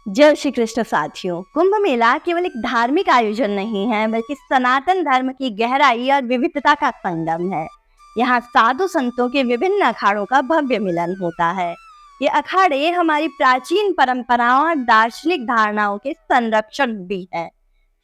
जय श्री कृष्ण साथियों। कुंभ मेला केवल एक धार्मिक आयोजन नहीं है, बल्कि सनातन धर्म की गहराई और विविधता का संगम है। यहाँ साधु संतों के विभिन्न अखाड़ों का भव्य मिलन होता है। ये अखाड़े हमारी प्राचीन परंपराओं और दार्शनिक धारणाओं के संरक्षक भी है।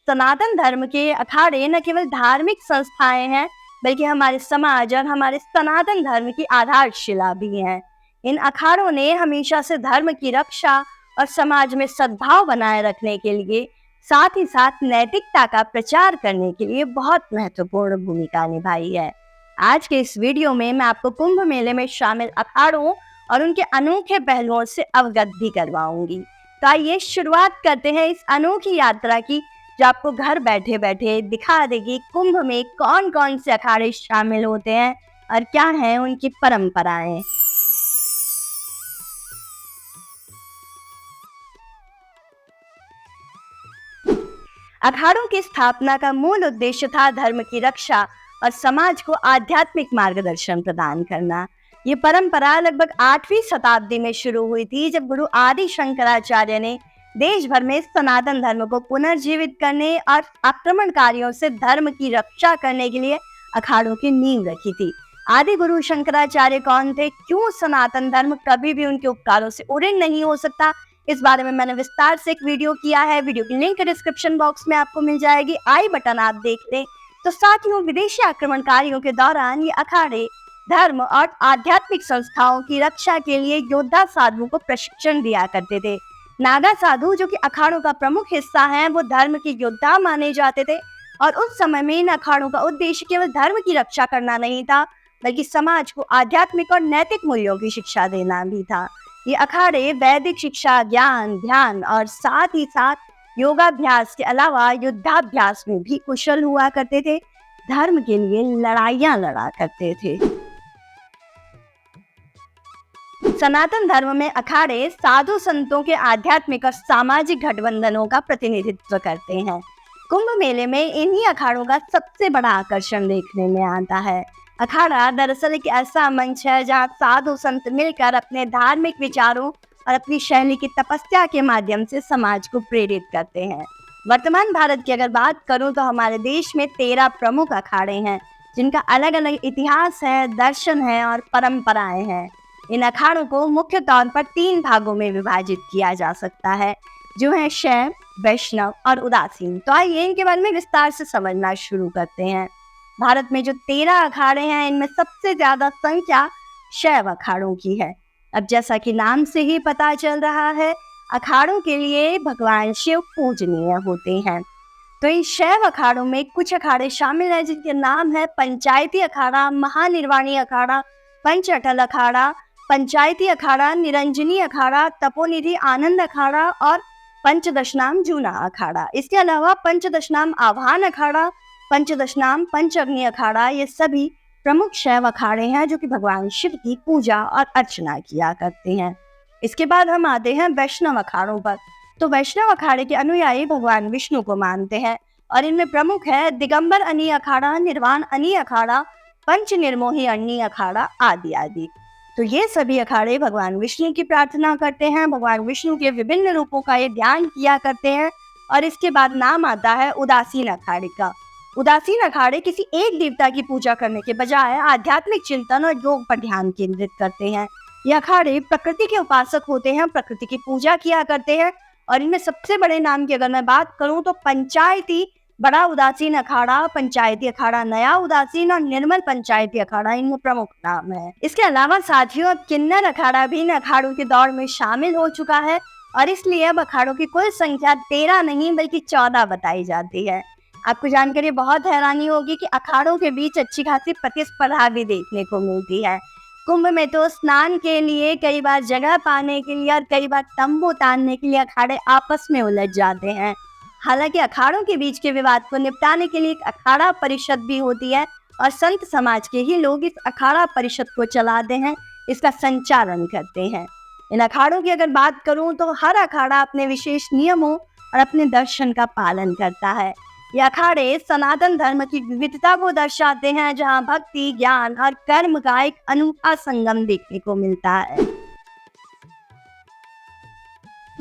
सनातन धर्म के अखाड़े न केवल धार्मिक संस्थाएं हैं, बल्कि हमारे समाज और हमारे सनातन धर्म की आधारशिला भी हैं। इन अखाड़ों ने हमेशा से धर्म की रक्षा और समाज में सद्भाव बनाए रखने के लिए, साथ ही साथ नैतिकता का प्रचार करने के लिए बहुत महत्वपूर्ण भूमिका निभाई है। आज के इस वीडियो में मैं आपको कुंभ मेले में शामिल अखाड़ों और उनके अनोखे पहलुओं से अवगत भी करवाऊंगी। तो आइए शुरुआत करते हैं इस अनोखी यात्रा की, जो आपको घर बैठे बैठे दिखा देगी कुंभ में कौन कौन से अखाड़े शामिल होते हैं और क्या हैं उनकी परंपराएं। अखाड़ों की स्थापना का मूल उद्देश्य था धर्म की रक्षा और समाज को आध्यात्मिक मार्गदर्शन प्रदान करना। ये परंपरा लगभग 8वीं शताब्दी में शुरू हुई थी, जब गुरु आदि शंकराचार्य ने देश भर में सनातन धर्म को पुनर्जीवित करने और आक्रमणकारियों से धर्म की रक्षा करने के लिए अखाड़ों की नींव रखी थी। आदि गुरु शंकराचार्य कौन थे, क्यों सनातन धर्म कभी भी उनके उपकारों से उड़ीन नहीं हो सकता, इस बारे में मैंने विस्तार से एक वीडियो किया है। वीडियो की लिंक डिस्क्रिप्शन बॉक्स में आपको मिल जाएगी, आई बटन आप देख लें। तो साथियों, विदेशी आक्रमणकारियों के दौरान ये अखाड़े धर्म और आध्यात्मिक संस्थाओं की रक्षा के लिए योद्धा साधुओं को प्रशिक्षण दिया करते थे। नागा साधु, जो कि अखाड़ों का प्रमुख हिस्सा हैं, वो धर्म के योद्धा माने जाते थे और उस समय में इन अखाड़ों का उद्देश्य केवल धर्म की रक्षा करना नहीं था, बल्कि समाज को आध्यात्मिक और नैतिक मूल्यों की शिक्षा देना भी था। ये अखाड़े वैदिक शिक्षा, ज्ञान, ध्यान और साथ ही साथ योगाभ्यास के अलावा युद्धाभ्यास में भी कुशल हुआ करते थे। धर्म के लिए लड़ाइयां लड़ा करते थे। सनातन धर्म में अखाड़े साधु संतों के आध्यात्मिक और सामाजिक गठबंधनों का प्रतिनिधित्व करते हैं। कुंभ मेले में इन्हीं अखाड़ों का सबसे बड़ा आकर्षण देखने में आता है। अखाड़ा दरअसल एक ऐसा मंच है जहाँ साधु संत मिलकर अपने धार्मिक विचारों और अपनी शैली की तपस्या के माध्यम से समाज को प्रेरित करते हैं। वर्तमान भारत की अगर बात करूं तो हमारे देश में 13 प्रमुख अखाड़े हैं, जिनका अलग अलग इतिहास है, दर्शन है और परंपराएं हैं। इन अखाड़ों को मुख्य तौर पर 3 भागों में विभाजित किया जा सकता है, जो है शैव, वैष्णव और उदासीन। तो आइए इनके बारे में विस्तार से समझना शुरू करते हैं। भारत में जो 13 अखाड़े हैं, इनमें सबसे ज्यादा संख्या शैव अखाड़ों की है। अब जैसा कि नाम से ही पता चल रहा है, अखाड़ों के लिए भगवान शिव पूजनीय होते हैं। तो इन शैव अखाड़ों में कुछ अखाड़े शामिल हैं, जिनके नाम है पंचायती अखाड़ा, महानिर्वाणी अखाड़ा, पंच अटल अखाड़ा, पंचायती अखाड़ा, निरंजनी अखाड़ा, तपोनिधि आनंद अखाड़ा और पंचदशनाम जूना अखाड़ा। इसके अलावा पंचदशनाम आवाहन अखाड़ा, पंचदशनाम पंचअग्नि अखाड़ा, ये सभी प्रमुख शैव अखाड़े हैं, जो कि भगवान शिव की पूजा और अर्चना किया करते हैं। इसके बाद हम आते हैं वैष्णव अखाड़ों पर। तो वैष्णव अखाड़े के अनुयायी भगवान विष्णु को मानते हैं और इनमें प्रमुख है दिगंबर अनी अखाड़ा, निर्वाण अनी अखाड़ा, पंच निर्मोही अनी अखाड़ा आदि आदि। तो ये सभी अखाड़े भगवान विष्णु की प्रार्थना करते हैं, भगवान विष्णु के विभिन्न रूपों का ये ध्यान किया करते हैं। और इसके बाद नाम आता है उदासीन अखाड़े का। उदासीन अखाड़े किसी एक देवता की पूजा करने के बजाय आध्यात्मिक चिंतन और योग पर ध्यान केंद्रित करते हैं। ये अखाड़े प्रकृति के उपासक होते हैं, प्रकृति की पूजा किया करते हैं। और इनमें सबसे बड़े नाम की अगर मैं बात करूं तो पंचायती बड़ा उदासीन अखाड़ा, पंचायती अखाड़ा नया उदासीन और निर्मल पंचायती अखाड़ा इनमें प्रमुख नाम है। इसके अलावा साथियों, अब किन्नर अखाड़ा भी इन अखाड़ों के दौर में शामिल हो चुका है और इसलिए अब अखाड़ों की कुल संख्या 13 नहीं बल्कि 14 बताई जाती है। आपको जानकर ये बहुत हैरानी होगी कि अखाड़ों के बीच अच्छी खासी प्रतिस्पर्धा भी देखने को मिलती है। कुंभ में तो स्नान के लिए, कई बार जगह पाने के लिए और कई बार तंबू तानने के लिए अखाड़े आपस में उलझ जाते हैं। हालांकि अखाड़ों के बीच के विवाद को निपटाने के लिए एक अखाड़ा परिषद भी होती है और संत समाज के ही लोग इस अखाड़ा परिषद को चलाते हैं, इसका संचालन करते हैं। इन अखाड़ों की अगर बात करूं तो हर अखाड़ा अपने विशेष नियमों और अपने दर्शन का पालन करता है। ये अखाड़े सनातन धर्म की विविधता को दर्शाते हैं, जहां भक्ति, ज्ञान और कर्म का एक अनूठा संगम देखने को मिलता है।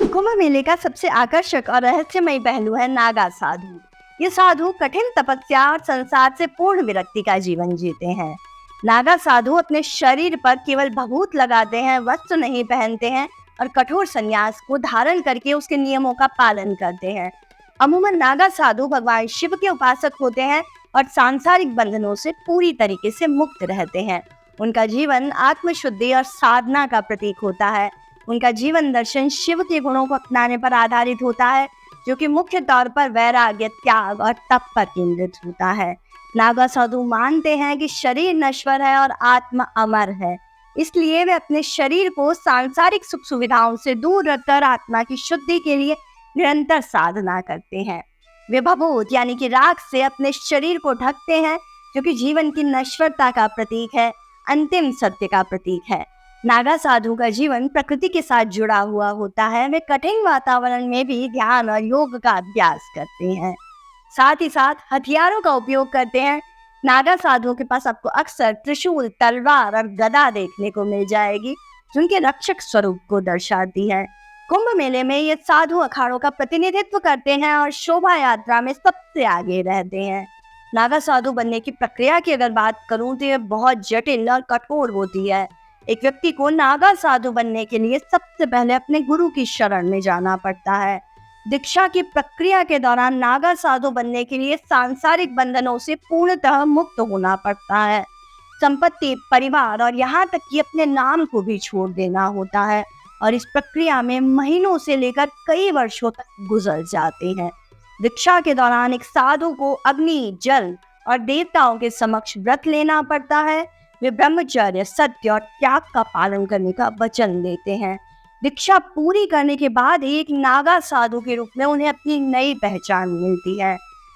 कुंभ मेले का सबसे आकर्षक और रहस्यमय पहलू है नागा साधु। ये साधु कठिन तपस्या और संसार से पूर्ण विरक्ति का जीवन जीते हैं। नागा साधु अपने शरीर पर केवल भभूत लगाते हैं, वस्त्र नहीं पहनते हैं और कठोर संन्यास को धारण करके उसके नियमों का पालन करते हैं। अमूमन नागा साधु भगवान शिव के उपासक होते हैं और सांसारिक बंधनों से पूरी तरीके से मुक्त रहते हैं। उनका जीवन आत्मशुद्धि और साधना का प्रतीक होता है। उनका जीवन दर्शन शिव के गुणों को अपनाने पर आधारित होता है, जो कि मुख्य तौर पर वैराग्य, त्याग और तप पर केंद्रित होता है। नागा साधु मानते हैं कि शरीर नश्वर है और आत्मा अमर है, इसलिए वे अपने शरीर को सांसारिक सुख सुविधाओं से दूर रखकर आत्मा की शुद्धि के लिए निरंतर साधना करते हैं। वे भभूत यानी कि राख से अपने शरीर को ढकते हैं, जो कि जीवन की नश्वरता का प्रतीक है, अंतिम सत्य का प्रतीक है। नागा साधु का जीवन प्रकृति के साथ जुड़ा हुआ होता है। वे कठिन वातावरण में भी ध्यान और योग का अभ्यास करते हैं, साथ ही साथ हथियारों का उपयोग करते हैं। नागा साधुओं के पास आपको अक्सर त्रिशूल, तलवार और गदा देखने को मिल जाएगी, जो उनके रक्षक स्वरूप को दर्शाती है। कुंभ मेले में ये साधु अखाड़ों का प्रतिनिधित्व करते हैं और शोभा यात्रा में सबसे आगे रहते हैं। नागा साधु बनने की प्रक्रिया की अगर बात करूं तो यह बहुत जटिल और कठोर होती है। एक व्यक्ति को नागा साधु बनने के लिए सबसे पहले अपने गुरु की शरण में जाना पड़ता है। दीक्षा की प्रक्रिया के दौरान नागा साधु बनने के लिए सांसारिक बंधनों से पूर्णतः मुक्त होना पड़ता है। संपत्ति, परिवार और यहाँ तक कि अपने नाम को भी छोड़ देना होता है, और इस प्रक्रिया में महीनों से लेकर कई वर्षों तक गुजर जाते हैं। दीक्षा के दौरान एक साधु को अग्नि, जल और देवताओं के समक्ष व्रत लेना पड़ता है। वे ब्रह्मचर्य, सत्य और त्याग का पालन करने का वचन देते हैं। दीक्षा पूरी करने के बाद एक नागा साधु के रूप में उन्हें अपनी नई पहचान मिलती है।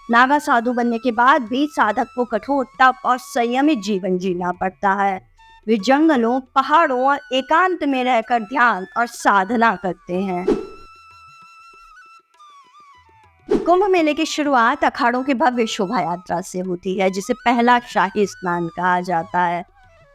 नागा साधु बनने के बाद भी साधक को कठोर तप और संयमित जीवन जीना पड़ता है। वे जंगलों, पहाड़ों और एकांत में रहकर ध्यान और साधना करते हैं। कुंभ मेले की शुरुआत अखाड़ों की भव्य शोभा यात्रा से होती है, जिसे पहला शाही स्नान कहा जाता है।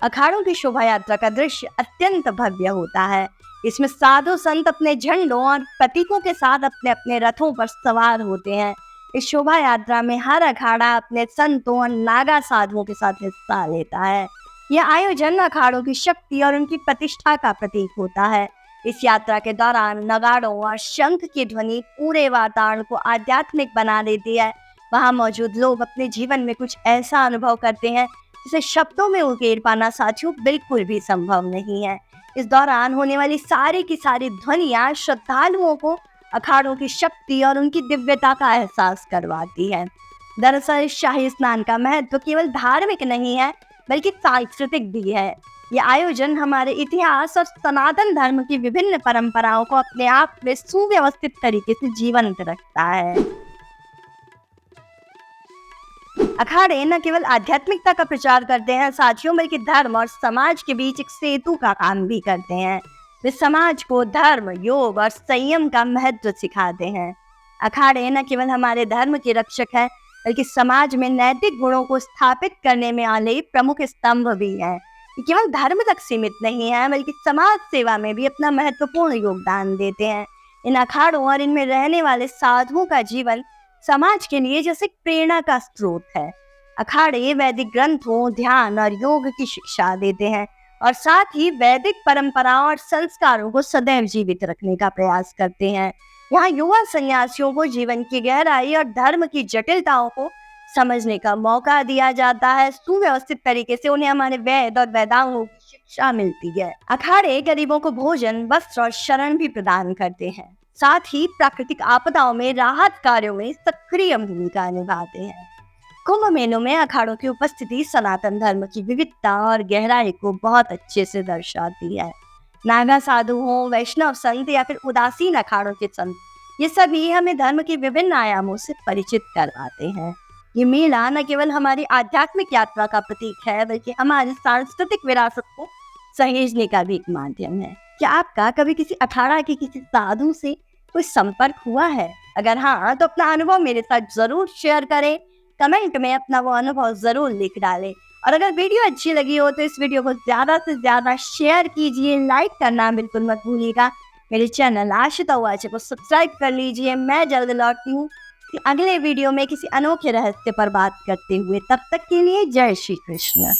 अखाड़ों की शोभा यात्रा का दृश्य अत्यंत भव्य होता है। इसमें साधु संत अपने झंडों और प्रतीकों के साथ अपने अपने रथों पर सवार होते हैं। इस शोभा यात्रा में हर अखाड़ा अपने संतों और नागा साधुओं के साथ हिस्सा लेता है। यह आयोजन अखाड़ों की शक्ति और उनकी प्रतिष्ठा का प्रतीक होता है। इस यात्रा के दौरान नगाड़ों और शंख की ध्वनि पूरे वातावरण को आध्यात्मिक बना देती है। वहां मौजूद लोग अपने जीवन में कुछ ऐसा अनुभव करते हैं जिसे शब्दों में उकेर पाना साथियों बिल्कुल भी संभव नहीं है। इस दौरान होने वाली सारी की सारी ध्वनियां श्रद्धालुओं को अखाड़ों की शक्ति और उनकी दिव्यता का एहसास करवाती है। दरअसल शाही स्नान का महत्व केवल धार्मिक नहीं है, बल्कि सांस्कृतिक भी है। यह आयोजन हमारे इतिहास और सनातन धर्म की विभिन्न परंपराओं को अपने आप में सुव्यवस्थित तरीके से जीवंत रखता है। अखाड़े न केवल आध्यात्मिकता का प्रचार करते हैं साथियों, बल्कि धर्म और समाज के बीच एक सेतु का काम भी करते हैं। वे समाज को धर्म, योग और संयम का महत्व सिखाते हैं। अखाड़े न केवल हमारे धर्म के रक्षक हैं, बल्कि समाज में नैतिक गुणों को स्थापित करने में आने प्रमुख स्तंभ भी हैं। केवल धर्म तक सीमित नहीं है, बल्कि समाज सेवा में भी अपना महत्वपूर्ण योगदान देते हैं। इन अखाड़ों और इनमें रहने वाले साधुओं का जीवन समाज के लिए जैसे प्रेरणा का स्रोत है। अखाड़े वैदिक ग्रंथों, ध्यान और योग की शिक्षा देते हैं, और साथ ही वैदिक परंपराओं और संस्कारों को सदैव जीवित रखने का प्रयास करते हैं। यहाँ युवा सन्यासियों को जीवन की गहराई और धर्म की जटिलताओं को समझने का मौका दिया जाता है। सुव्यवस्थित तरीके से उन्हें हमारे वेद और वेदांगों की शिक्षा मिलती है। अखाड़े गरीबों को भोजन, वस्त्र और शरण भी प्रदान करते हैं। साथ ही प्राकृतिक आपदाओं में राहत कार्यों में सक्रिय भूमिका निभाते हैं। कुंभ मेलों में अखाड़ों की उपस्थिति सनातन धर्म की विविधता और गहराई को बहुत अच्छे से दर्शाती है। नागा साधु हों, वैष्णव संत या फिर उदासीन अखाड़ों के संत, ये सभी हमें धर्म के विभिन्न आयामों से परिचित करवाते हैं। ये मेला न केवल हमारी आध्यात्मिक यात्रा का प्रतीक है, बल्कि हमारी सांस्कृतिक विरासत को सहेजने का भी एक माध्यम है। क्या आपका कभी किसी अखाड़ा के किसी साधु से कोई संपर्क हुआ है? अगर हाँ, तो अपना अनुभव मेरे साथ जरूर शेयर करें। कमेंट में अपना वो अनुभव जरूर लिख डालें। और अगर वीडियो अच्छी लगी हो तो इस वीडियो को ज़्यादा से ज़्यादा शेयर कीजिए, लाइक करना बिल्कुल मत भूलिएगा। मेरे चैनल आशिता वाचे को सब्सक्राइब कर लीजिए। मैं जल्द लौटती हूँ कि अगले वीडियो में किसी अनोखे रहस्य पर बात करते हुए। तब तक के लिए जय श्री कृष्ण।